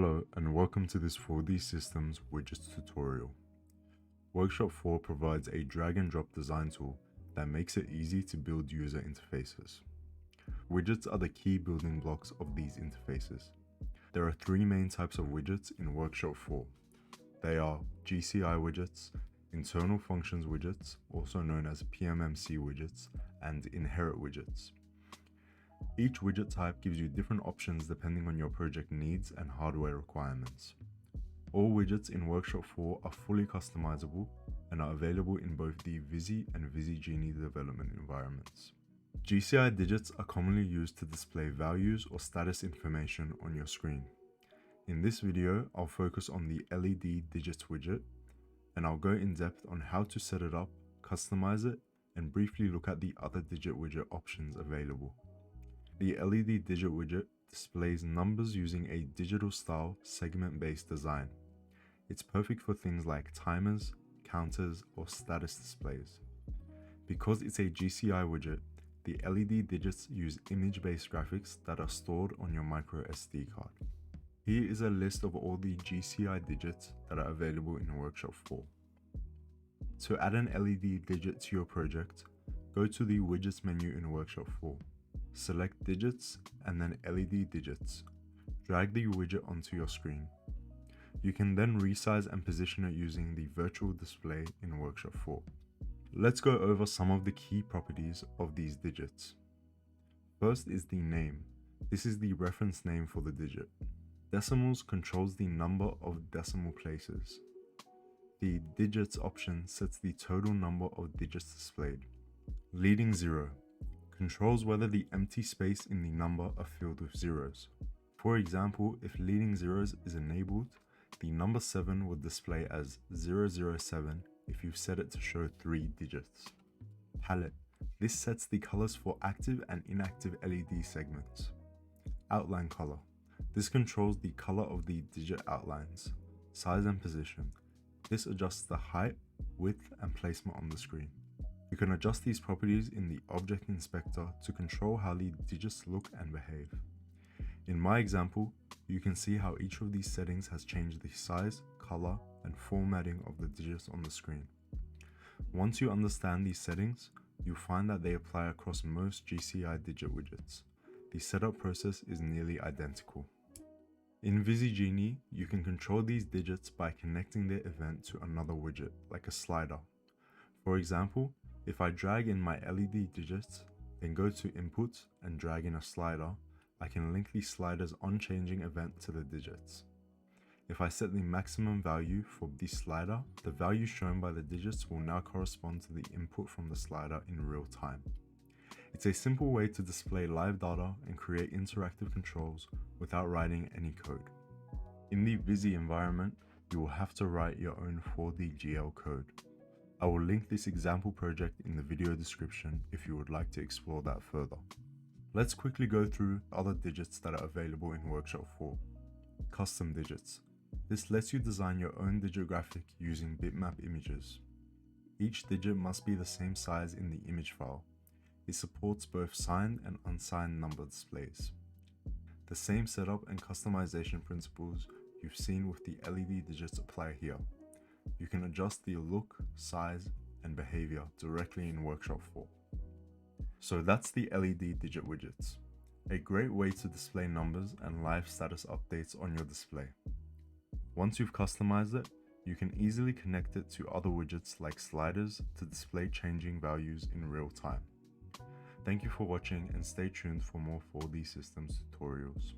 Hello and welcome to this 4D Systems Widgets tutorial. Workshop 4 provides a drag and drop design tool that makes it easy to build user interfaces. Widgets are the key building blocks of these interfaces. There are three main types of widgets in Workshop 4. They are GCI widgets, internal functions widgets, also known as PMMC widgets, and inherit widgets. Each widget type gives you different options depending on your project needs and hardware requirements. All widgets in Workshop 4 are fully customizable and are available in both the Visi and ViSi-Genie development environments. GCI digits are commonly used to display values or status information on your screen. In this video, I'll focus on the LED digits widget, and I'll go in depth on how to set it up, customize it, and briefly look at the other digit widget options available. The LED digit widget displays numbers using a digital style segment-based design. It's perfect for things like timers, counters, or status displays. Because it's a GCI widget, the LED digits use image-based graphics that are stored on your micro SD card. Here is a list of all the GCI digits that are available in Workshop 4. To add an LED digit to your project, go to the Widgets menu in Workshop 4. Select Digits and then LED Digits. Drag the widget onto your screen. You can then resize and position it using the virtual display in Workshop 4. Let's go over some of the key properties of these digits. First is the name. This is the reference name for the digit. Decimals controls the number of decimal places. The digits option sets the total number of digits displayed. Leading 0 controls whether the empty space in the number are filled with zeros. For example, if leading zeros is enabled, the number 7 would display as 007 if you set it to show 3 digits. Palette. This sets the colors for active and inactive LED segments. Outline color. This controls the color of the digit outlines. Size and position. This adjusts the height, width, and placement on the screen. You can adjust these properties in the Object Inspector to control how the digits look and behave. In my example, you can see how each of these settings has changed the size, color, and formatting of the digits on the screen. Once you understand these settings, you'll find that they apply across most GCI digit widgets. The setup process is nearly identical. In ViSi-Genie, you can control these digits by connecting their event to another widget, like a slider. For example, if I drag in my LED digits, then go to Input and drag in a slider, I can link the slider's on-changing event to the digits. If I set the maximum value for the slider, the value shown by the digits will now correspond to the input from the slider in real time. It's a simple way to display live data and create interactive controls without writing any code. In the Visi environment, you will have to write your own 4D GL code. I will link this example project in the video description if you would like to explore that further. Let's quickly go through other digits that are available in Workshop 4. Custom digits. This lets you design your own digit graphic using bitmap images. Each digit must be the same size in the image file. It supports both signed and unsigned number displays. The same setup and customization principles you've seen with the LED digits apply here. You can adjust the look, size, and behavior directly in Workshop 4. So that's the LED digit widgets. A great way to display numbers and live status updates on your display. Once you've customized it, you can easily connect it to other widgets like sliders to display changing values in real time. Thank you for watching and stay tuned for more 4D Systems tutorials.